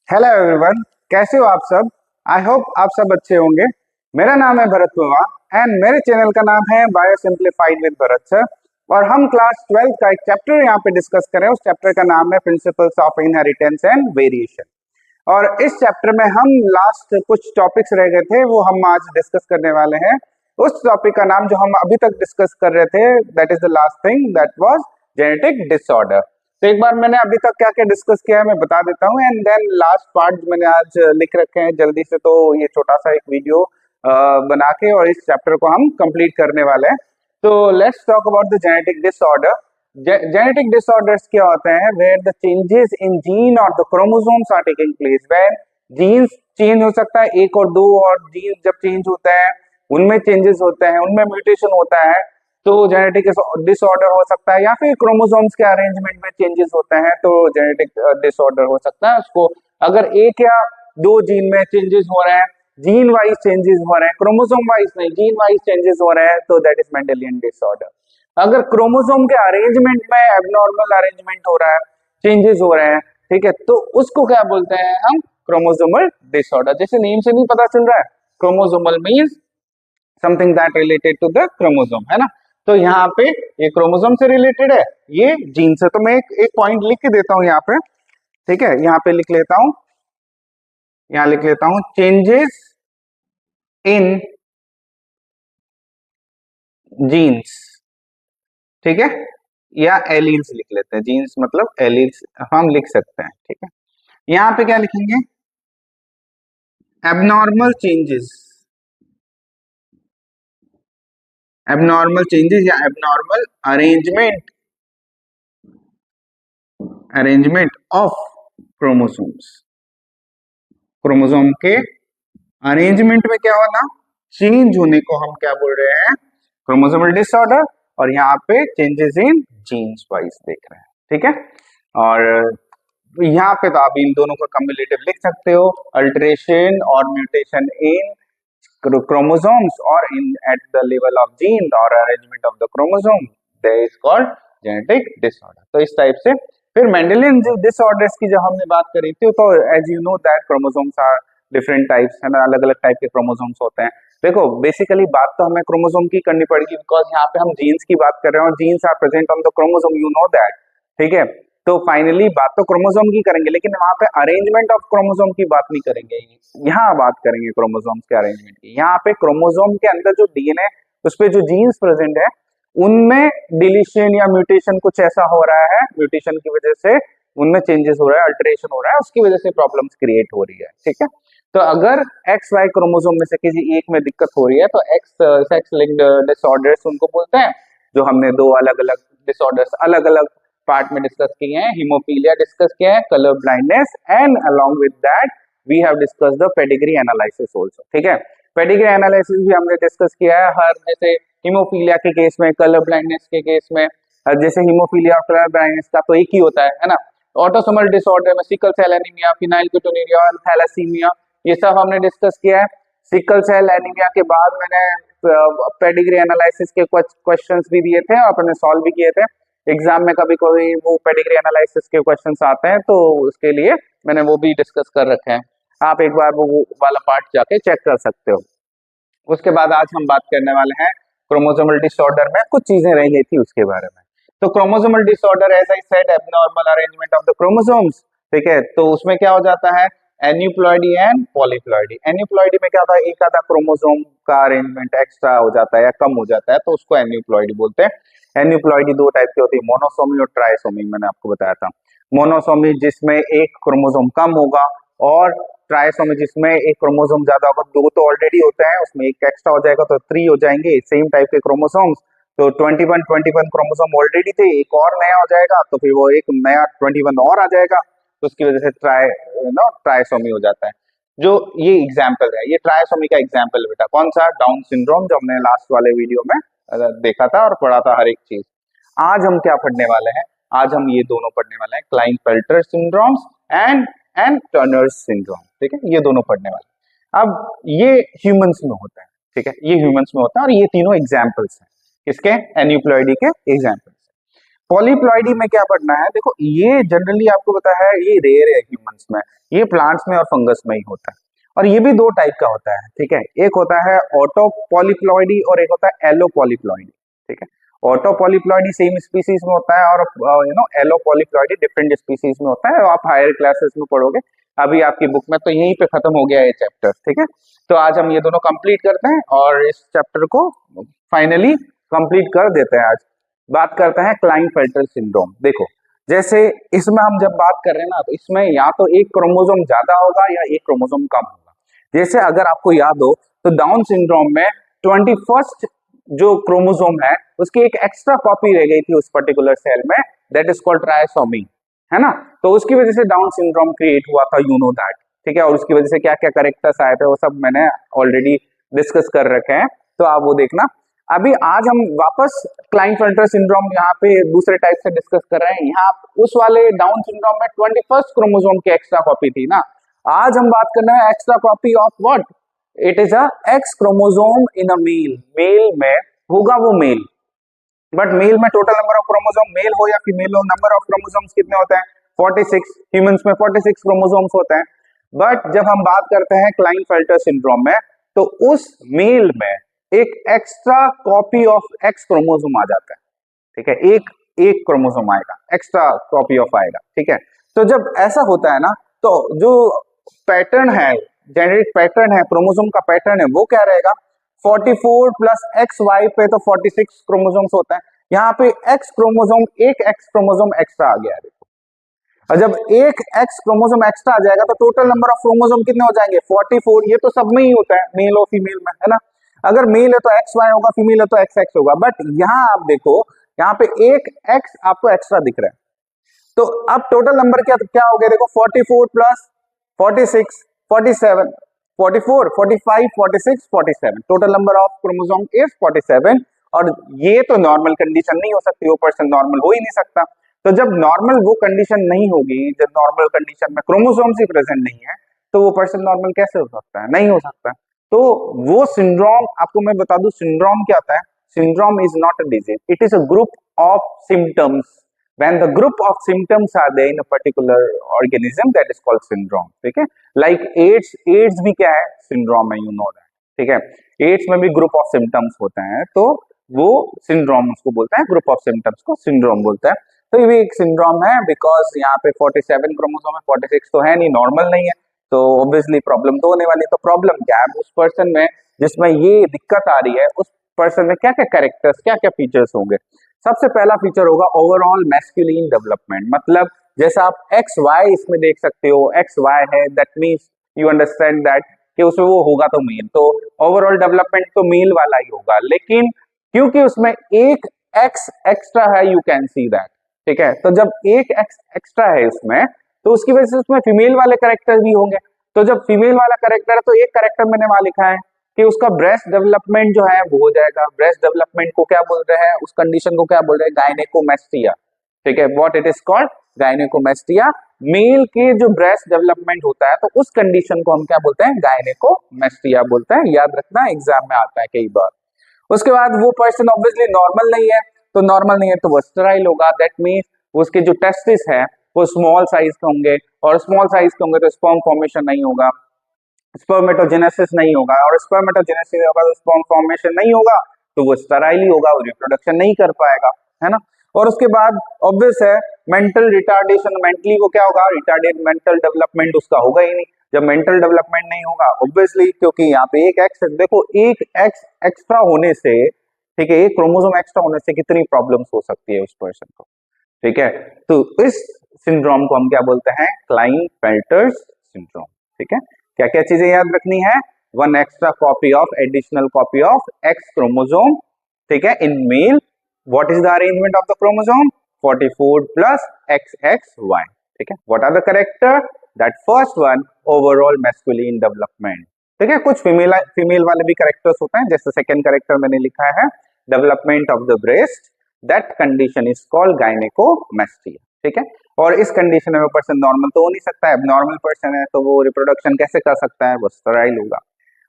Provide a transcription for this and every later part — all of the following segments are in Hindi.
हेलो एवरीवन, कैसे हो आप सब। आई होप आप सब अच्छे होंगे। मेरा नाम है भरत पवार एंड मेरे चैनल का नाम है bio simplified with Bharat sir. और हम क्लास 12 का एक चैप्टर यहाँ पे डिस्कस करें। उस चैप्टर का नाम है principles of inheritance and variation. और इस चैप्टर में हम लास्ट कुछ टॉपिक्स रह गए थे, वो हम आज डिस्कस करने वाले हैं। उस टॉपिक का नाम जो हम अभी तक डिस्कस कर रहे थे, that is the last thing, that was genetic disorder. तो एक बार मैंने अभी तक क्या क्या डिस्कस किया है मैं बता देता हूँ, एंड देन लास्ट पार्ट मैंने आज लिख रखे हैं जल्दी से, तो ये छोटा सा एक वीडियो बना के और इस चैप्टर को हम कंप्लीट करने वाले हैं। तो let's talk about the genetic disorder. Genetic disorders क्या होते हैं? Where the changes in gene और the chromosomes are taking place. Where genes change हो सकता है, एक और दो और जीन जब चेंज होते हैं उनमें चेंजेस होते हैं, उनमें म्यूटेशन होता है, तो जेनेटिक डिसऑर्डर हो सकता है। या फिर क्रोमोसोम्स के अरेंजमेंट में चेंजेस होते हैं तो जेनेटिक डिसऑर्डर हो सकता है उसको। अगर एक या दो जीन में चेंजेस हो रहे हैं, जीन वाइज चेंजेस हो रहे हैं, क्रोमोसोम वाइज नहीं, जीन वाइज चेंजेस हो रहे हैं, तो दैट इज मेंडेलियन डिसऑर्डर। अगर क्रोमोसोम के अरेंजमेंट में एबनॉर्मल अरेंजमेंट हो रहा है, चेंजेस हो रहे हैं, ठीक है, तो उसको क्या बोलते हैं हम? Chromosomal disorder. जैसे नेम से नहीं पता चल रहा है, chromosomal means something that related to the chromosome, है ना। तो यहाँ पे ये क्रोमोसोम से रिलेटेड है, ये जीन से। तो मैं एक पॉइंट लिख के देता हूँ यहाँ पे, ठीक है, यहाँ पे लिख लेता हूँ, यहाँ लिख लेता हूँ चेंजेस इन जीन्स, ठीक है, या एलील्स लिख लेते हैं। जीन्स मतलब एलील्स हम लिख सकते हैं, ठीक है। यहाँ पे क्या लिखेंगे? एबनॉर्मल चेंजेस, एबनॉर्मल चेंजेस या abnormal arrangement, arrangement of chromosomes. Chromosome के अरेंजमेंट में क्या होना? चेंज होने को हम क्या बोल रहे हैं? Chromosomal disorder. और यहाँ पे चेंजेस इन जीन्स वाइज देख रहे हैं, ठीक है। और यहाँ पे तो आप इन दोनों का कम्युलेटिव लिख सकते हो, अल्टरेशन और mutation in chromosomes or in at the level of gene or arrangement of the chromosome, that is called genetic disorder। तो इस टाइप से फिर मेंडेलियन डिसऑर्डर्स की जब हमने बात करी थी, तो as you know that chromosomes are different types, है ना, अलग अलग टाइप के क्रोमोसोम्स होते हैं। देखो बेसिकली बात तो हमें क्रोमोसोम की करनी पड़ेगी, बिकॉज यहाँ पे हम जीन्स की बात कर रहे हैं और genes are present on the chromosome, you know that, ठीक है। तो फाइनली बात तो क्रोमोसोम की करेंगे, लेकिन वहां पे अरेंजमेंट ऑफ क्रोमोसोम की बात नहीं करेंगे, यहाँ बात करेंगे क्रोमोसोम्स के अरेंजमेंट की। यहाँ पे क्रोमोसोम के अंदर जो डीएनए, उस पे जो जीन्स प्रेजेंट है, उनमें डिलीशन या म्यूटेशन कुछ ऐसा हो रहा है, म्यूटेशन की वजह से उनमें चेंजेस हो रहा है, अल्टरेशन हो रहा है, उसकी वजह से प्रॉब्लम्स क्रिएट हो रही है, ठीक है। तो अगर एक्स वाई क्रोमोसोम में से किसी एक में दिक्कत हो रही है, तो सेक्स लिंक्ड डिसऑर्डर्स उनको बोलते हैं। जो हमने दो अलग अलग डिसऑर्डर्स अलग अलग पार्ट में डिस्कस किए हैं, हीमोफीलिया डिस्कस किया है, colour blindness, and along with that we have discussed the pedigree analysis also, ठीक है। पेडिग्री एनालिसिस भी हमने डिस्कस किया है, हर जैसे हीमोफीलिया के केस में, कलर ब्लाइंडनेस के केस में, जैसे हीमोफीलिया और कलर ब्लाइंडनेस का तो एक ही होता है ना। ऑटोसोमल डिसऑर्डर में सिकल सेल एनीमिया, फिनाइलकीटोनुरिया और थैलेसीमिया, ये सब हमने डिस्कस किया है। सिकल सेल एनीमिया के बाद मैंने पेडिग्री एनालिसिस के कुछ क्वेश्चंस भी दिए थे और अपने सॉल्व भी किए थे। एग्जाम में कभी कभी वो पेडिग्री एनालिसिस के क्वेश्चंस आते हैं, तो उसके लिए मैंने वो भी डिस्कस कर रखे हैं। आप एक बार वो वाला पार्ट जाके चेक कर सकते हो। उसके बाद आज हम बात करने वाले हैं क्रोमोसोमल डिसऑर्डर में कुछ चीजें रह गई थी उसके बारे में। तो chromosomal disorder as I said, abnormal arrangement of the chromosomes, ठीक है। तो उसमें क्या हो जाता है? Aneuploidy and polyploidy. एन्यूप्लॉइडी में क्या होता है? एक आधा क्रोमोसोम का अरेंजमेंट एक्स्ट्रा हो जाता है या कम हो जाता है, तो उसको एन्यूप्लॉइडी बोलते हैं। एन्यूप्लॉइडी दो टाइप की होती है, मोनोसोमी और ट्राइसोमी, मैंने आपको बताया था। मोनोसोमी जिसमें एक क्रोमोसोम कम होगा, और ट्राइसोमी जिसमें एक क्रोमोसोम ज्यादा होगा। दो तो ऑलरेडी होते हैं, उसमें एक एक्स्ट्रा हो जाएगा तो 3 हो जाएंगे सेम टाइप के क्रोमोसोम्स। तो 21 क्रोमोसोम ऑलरेडी थे, एक और नया हो जाएगा तो फिर वो एक नया 21 और आ जाएगा, तो उसकी वजह से ट्राइसोमी हो जाता है। जो ये एग्जाम्पल है, ये ट्राइसोमी का एग्जाम्पल है बेटा। कौन सा? डाउन सिंड्रोम, जो हमने लास्ट वाले वीडियो में देखा था और पढ़ा था हर एक चीज। आज हम क्या पढ़ने वाले हैं? आज हम ये दोनों पढ़ने वाले हैं, Klinefelter syndromes and Turner syndrome, ठीक है, ये दोनों पढ़ने वाले हैं। अब ये ह्यूमंस में होता है, ठीक है, ये ह्यूमंस में होता है, और ये तीनों एग्जाम्पल्स हैं किसके? एन्यूप्लॉइडी के एग्जाम्पल्स। पॉलीप्लॉइडी में क्या पढ़ना है, देखो ये जनरली आपको पता है ये रेयर है ह्यूमंस में, ये प्लांट्स में और फंगस में ही होता है, और ये भी दो टाइप का होता है, ठीक है। एक होता है ऑटो पॉलीप्लॉइडी और एक होता है एलो पॉलीप्लॉइडी, ठीक है। ऑटो पॉलीप्लॉइडी सेम स्पीसीज में होता है और एलो पॉलीप्लॉइडी डिफरेंट स्पीसीज में होता है, आप हायर क्लासेस में पढ़ोगे, अभी आपकी बुक में तो यहीं पे खत्म हो गया ये चैप्टर, ठीक है। तो आज हम ये दोनों कंप्लीट करते हैं और इस चैप्टर को फाइनली कंप्लीट कर देते हैं। आज बात करते हैं क्लाइनफेल्टर सिंड्रोम। देखो जैसे इसमें हम जब बात कर रहे हैं ना, तो इसमें या तो एक क्रोमोसोम ज्यादा होगा या एक क्रोमोसोम कम होगा। जैसे अगर आपको याद हो तो डाउन सिंड्रोम में 21st जो क्रोमोसोम है उसकी एक एक्स्ट्रा कॉपी रह गई थी उस पर्टिकुलर सेल में, दैट इज कॉल्ड ट्राइसोमी, है ना। तो उसकी वजह से डाउन सिंड्रोम क्रिएट हुआ था, यू नो दैट, ठीक है। और उसकी वजह से क्या क्या करेक्टर्स आए थे वो सब मैंने ऑलरेडी डिस्कस कर रखे हैं, तो आप वो देखना। अभी आज हम वापस क्लाइनफेल्टर सिंड्रोम यहाँ पे दूसरे टाइप से डिस्कस कर रहे हैं। यहाँ उस वाले डाउन सिंड्रोम में 21st क्रोमोसोम की एक्स्ट्रा कॉपी थी ना, आज हम बात कर रहे हैं extra copy of what, it is a X chromosome in a male, male में होगा वो मेल, बट मेल में total number of chromosome, male हो या फीमेल हो, नंबर ऑफ क्रोमोसोम्स कितने होते हैं 46, ह्यूमंस में 46 क्रोमोसोम्स होते हैं। बट जब हम बात करते हैं क्लाइनफेल्टर सिंड्रोम में, तो उस मेल में एक extra copy of X chromosome आ जाता है, ठीक है। एक क्रोमोसोम आएगा, एक्स्ट्रा कॉपी ऑफ आएगा, ठीक है। तो जब ऐसा होता है ना, तो जो पैटर्न है, जेनेटिक पैटर्न है, क्रोमोसोम का पैटर्न है, वो क्या रहेगा, 44 प्लस एक्स वाई पे तो 46 क्रोमोसोम्स होता है, यहाँ पे एक्स क्रोमोसोम, एक एक्स क्रोमोसोम एक्स्ट्रा आ गया, देखो। और जब एक एक्स क्रोमोसोम एक्स्ट्रा आ जाएगा तो टोटल नंबर ऑफ क्रोमोसोम कितने हो जाएंगे 44, ये तो सब में ही होता है, मेल और फीमेल में, है ना। अगर मेल है तो एक्स वाई होगा, फीमेल है तो एक्स एक्स होगा, बट यहाँ आप देखो, यहाँ पे एक एक्स आपको एक्स्ट्रा दिख रहा है, तो अब टोटल नंबर क्या क्या हो गया, देखो 44 plus 46 47, 44 45 46 47, total number of chromosome is 47। और ये तो नॉर्मल कंडीशन नहीं हो सकती, वो पर्सन नॉर्मल हो ही नहीं सकता। तो जब नॉर्मल वो कंडीशन नहीं होगी, जब नॉर्मल कंडीशन में क्रोमोसोम्स ही प्रेजेंट नहीं है, तो वो पर्सन नॉर्मल कैसे हो सकता है, नहीं हो सकता। तो वो सिंड्रोम, आपको मैं बता दूं सिंड्रोम क्या होता है, syndrome is not a disease, it is a group of symptoms, when the group of symptoms are there in a particular organism, that is called syndrome, ठीक है। like AIDS भी क्या है, syndrome है, you know that, ठीक है। AIDS में भी group of symptoms होते हैं, तो वो syndrome उसको बोलता है, group of symptoms को syndrome बोलता है। तो ये भी एक syndrome है, because यहाँ पे 47 क्रोमोसोम है, 46 तो है नहीं, नॉर्मल नहीं है, तो ऑब्वियसली प्रॉब्लम तो होने वाली है। तो प्रॉब्लम क्या है उस पर्सन में जिसमें ये दिक्कत आ रही है, उस पर्सन में क्या क्या कैरेक्टर्स, क्या क्या फीचर्स होंगे। सबसे पहला फीचर होगा ओवरऑल मैस्कुलिन डेवलपमेंट, मतलब जैसा आप एक्स वाई इसमें देख सकते हो, एक्स वाई है, that means you understand that कि उसमें वो होगा तो मेल, तो ओवरऑल डेवलपमेंट तो मेल वाला ही होगा, लेकिन क्योंकि उसमें एक एक्स एक्स्ट्रा है, यू कैन सी दैट, ठीक है। तो जब एक एक्स एक्स्ट्रा है उसमें, तो उसकी वजह से उसमें फीमेल वाले करेक्टर भी होंगे। तो जब फीमेल वाला करेक्टर है, तो एक करेक्टर मैंने वहां लिखा है कि उसका ब्रेस्ट डेवलपमेंट जो है वो हो जाएगा। ब्रेस्ट डेवलपमेंट को क्या बोल रहे हैं, उस कंडीशन को क्या बोल रहे हैं, गायनेकोमेस्टिया, ठीक है। What it is called, gynaecomastia. Male के जो ब्रेस्ट डेवलपमेंट होता है, तो उस कंडीशन को हम क्या बोलते हैं, गायनेकोमेस्टिया बोलते हैं, याद रखना, एग्जाम में आता है कई बार। उसके बाद वो पर्सन ऑब्वियसली नॉर्मल नहीं है, तो नॉर्मल नहीं है तो वो स्टेराइल होगा, दैट मीन्स उसके जो टेस्टिस है वो स्मॉल साइज के होंगे, और स्मॉल साइज के होंगे तो स्पर्म फॉर्मेशन नहीं होगा, स्पर्मेटोजेनेसिस नहीं होगा, और स्पर्मेटोजेनेसिस होगा तो स्पर्म फॉर्मेशन नहीं होगा, तो वो स्टेराइल ही होगा, वो रिप्रोडक्शन नहीं कर पाएगा, है ना। और उसके बाद ऑब्वियस है मेंटल रिटार्डेशन, मेंटली वो क्या होगा, रिटार्डेड, मेंटल डेवलपमेंट उसका होगा ही नहीं। जब मेंटल डेवलपमेंट नहीं होगा ऑब्वियसली, क्योंकि यहाँ पे एक एक्स, देखो एक एक्स एक्स्ट्रा होने से, ठीक है, एक क्रोमोसोम एक्स्ट्रा होने से कितनी प्रॉब्लम्स हो सकती है उस पर्सन को, ठीक है। तो इस सिंड्रोम को हम क्या बोलते हैं, क्लाइनफेल्टर्स सिंड्रोम, ठीक है। क्या क्या चीजें याद रखनी है, one extra copy of, additional copy of X chromosome, ठीक है, in male. What is the arrangement of the chromosome, 44 plus XXY, ठीक है। What are the character, that first one overall masculine development, ठीक है। कुछ फीमेल वाले भी कैरेक्टर्स होते हैं, जैसे सेकंड कैरेक्टर मैंने लिखा है development of the breast, that condition is called gynaecomastia, ठीक है। और इस कंडीशन में पर्सन नॉर्मल तो हो नहीं सकता है, अब नॉर्मल पर्सन है तो वो रिप्रोडक्शन कैसे कर सकता है, वो स्टेराइल होगा।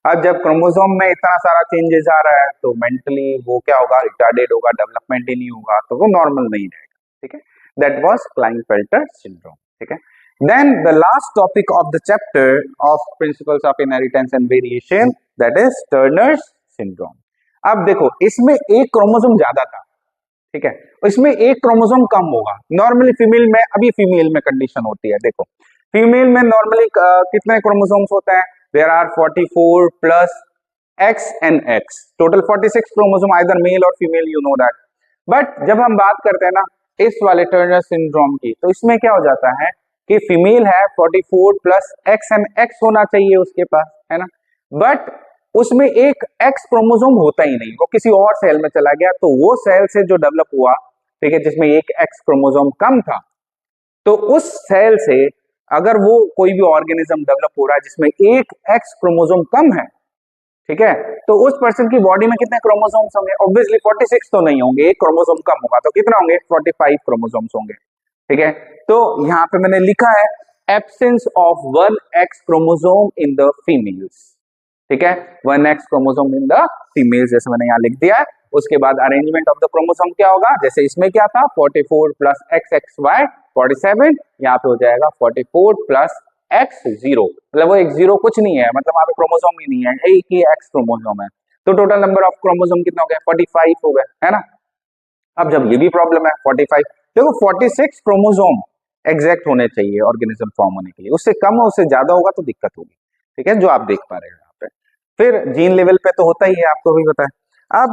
अब जब क्रोमोसोम में इतना सारा चेंजेस आ रहा है, तो मेंटली वो क्या होगा, रिटार्डेड होगा, डेवलपमेंट ही नहीं होगा, तो वो नॉर्मल नहीं रहेगा, ठीक है, दैट वाज क्लाइनफेल्टर सिंड्रोम। ठीक है, then the last topic of the chapter of principles of inheritance and variation, that is Turner's syndrome. अब देखो, इसमें एक क्रोमोसोम ज्यादा था, ठीक है, इसमें एक क्रोमोसोम कम होगा। नॉर्मली फीमेल में, अभी फीमेल में कंडीशन होती है, देखो फीमेल में नॉर्मली कितने क्रोमोसोम्स होते हैं, there are 44 plus X and X, total 46 chromosome, either male or female, you know that. But जब हम बात करते हैं ना इस वाले टर्नर सिंड्रोम की, तो इसमें क्या हो जाता है कि फीमेल है 44 प्लस एक्स एंड एक्स होना चाहिए उसके पास, है ना, बट उसमें एक एक्स क्रोमोसोम होता ही नहीं, वो किसी और सेल में चला गया, तो वो सेल से जो डेवलप हुआ, ठीक है, जिसमें एक एक्स क्रोमोसोम कम था, तो उस सेल से अगर वो कोई भी ऑर्गेनिज्म डेवलप हो रहा है जिसमें एक एक्स क्रोमोसोम कम है, ठीक है, तो उस पर्सन की बॉडी में कितने क्रोमोसोम्स होंगे, ऑब्वियसली 46 तो नहीं होंगे, एक क्रोमोसोम कम होगा, तो कितना होंगे, 45 क्रोमोसोम्स होंगे। ठीक है, तो यहाँ पे मैंने लिखा है absence of 1 x chromosome in the females. ठीक है, 1 x chromosome in the females, जैसे मैंने यहाँ लिख दिया है। उसके बाद अरेंजमेंट ऑफ द क्रोमोसोम क्या होगा, जैसे इसमें क्या था 44 प्लस एक्स एक्स वाई 47, यहाँ पे हो जाएगा 44 प्लस एक्स जीरो, मतलब वो एक जीरो कुछ नहीं है, मतलब वहां पे क्रोमोसोम ही नहीं है, एक ही एक्स क्रोमोसोम है, तो टोटल नंबर ऑफ क्रोमोसोम कितना हो गया, 45 हो गए, है ना। अब जब ये भी प्रॉब्लम है 45, देखो 46 क्रोमोसोम एग्जैक्ट होने चाहिए ऑर्गेनिज्म फॉर्म होने के लिए, उससे कम हो उससे ज्यादा होगा तो दिक्कत होगी। ठीक है, जो आप देख पा रहे हैं यहाँ पे, फिर जीन लेवल पे तो होता ही है, आपको भी पता है।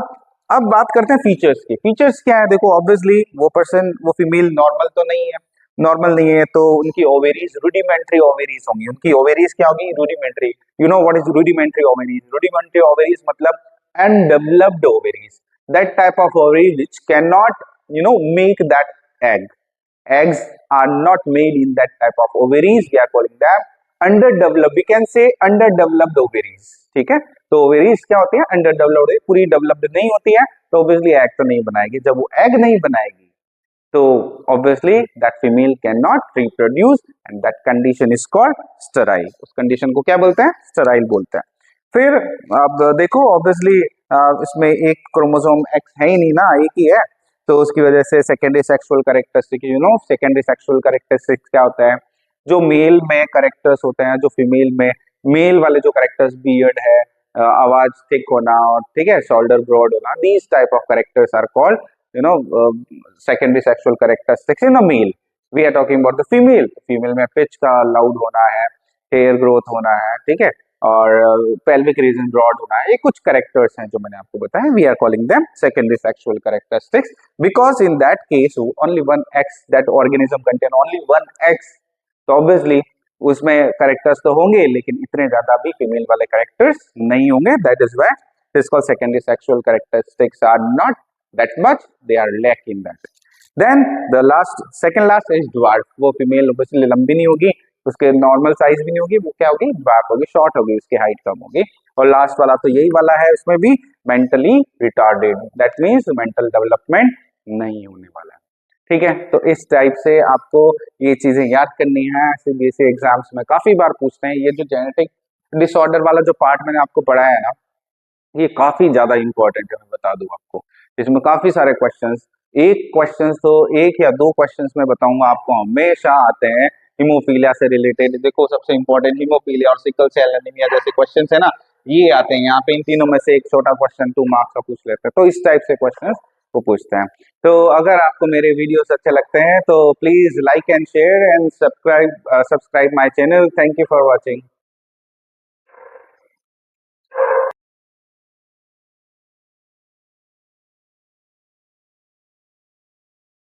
अब बात करते हैं फीचर्स की। फीचर्स क्या है, देखो ऑब्वियसली वो पर्सन, वो फीमेल नॉर्मल तो नहीं है, नॉर्मल नहीं है तो उनकी ओवेरीज रूडिमेंट्री ओवेरीज होंगी, उनकी ओवेरीज क्या होगी, rudimentary. You know what is rudimentary ovaries, rudimentary ovaries मतलब undeveloped ovaries, that type of ovary which cannot make that egg. Eggs are not made in that type of ovaries, we are calling them underdeveloped, we can say underdeveloped ovaries। ठीक है, तो ovaries क्या होती है, underdeveloped, पूरी developed नहीं होती है, तो obviously egg तो नहीं बनाएगी। जब वो egg नहीं बनाएगी तो obviously that female cannot reproduce and that condition is called sterile। उस condition को क्या बोलते हैं, sterile बोलते हैं। फिर अब देखो ऑब्वियसली इसमें एक क्रोमोसोम एक्स है ही नहीं ना, एक ही है, तो उसकी वजह से secondary sexual characteristic, secondary sexual characteristics क्या होता है, जो मेल में कैरेक्टर्स होते हैं, जो फीमेल में मेल वाले जो कैरेक्टर्स, बियर्ड है, आवाज थिक होना, और ठीक है शोल्डर ब्रॉड होना, these type of characters are called secondary sexual characteristics in a male. We are talking about the female, female में पिच का लाउड होना है, हेयर ग्रोथ होना है, ठीक है, और पेल्विक रीजन ब्रॉड होना है, ये कुछ कैरेक्टर्स हैं जो मैंने आपको बताया। We are calling them secondary sexual characteristics because in that case only 1 X, that organism contain only 1 X, तो ऑब्वियसली उसमें कैरेक्टर्स तो होंगे लेकिन इतने ज्यादा भी फीमेल वाले कैरेक्टर्स नहीं होंगे, that is why this called secondary sexual characteristics are not that much, they are lack in that. Then the last, second last is dwarf, वो फीमेल ऑब्वियसली लंबी नहीं होगी, उसके नॉर्मल साइज भी नहीं होगी, वो क्या होगी, ड्वार्फ होगी, शॉर्ट होगी, उसकी हाइट कम होगी। और लास्ट वाला तो यही वाला है, उसमें भी mentally retarded, that means mental development नहीं होने वाला है। ठीक है, तो इस टाइप से आपको ये चीजें याद करनी है, सीबीएसई एग्जाम्स में काफी बार पूछते हैं। ये जो जेनेटिक डिसऑर्डर वाला जो पार्ट मैंने आपको पढ़ाया है ना, ये काफी ज्यादा इंपॉर्टेंट है, मैं बता दूं आपको, इसमें काफी सारे क्वेश्चंस, एक क्वेश्चंस तो 1 या 2 क्वेश्चंस में बताऊंगा आपको हमेशा आते हैं हीमोफीलिया से रिलेटेड। देखो सबसे इंपॉर्टेंट हीमोफीलिया और सिकल सेल एनीमिया जैसे क्वेश्चंस है ना, ये आते हैं यहाँ पे, इन तीनों में से एक छोटा क्वेश्चन 2 मार्क्स का पूछ लेते हैं, तो इस टाइप से क्वेश्चंस वो पूछते हैं। तो अगर आपको मेरे वीडियोस अच्छे लगते हैं तो please like and share and subscribe my channel. Thank you for watching.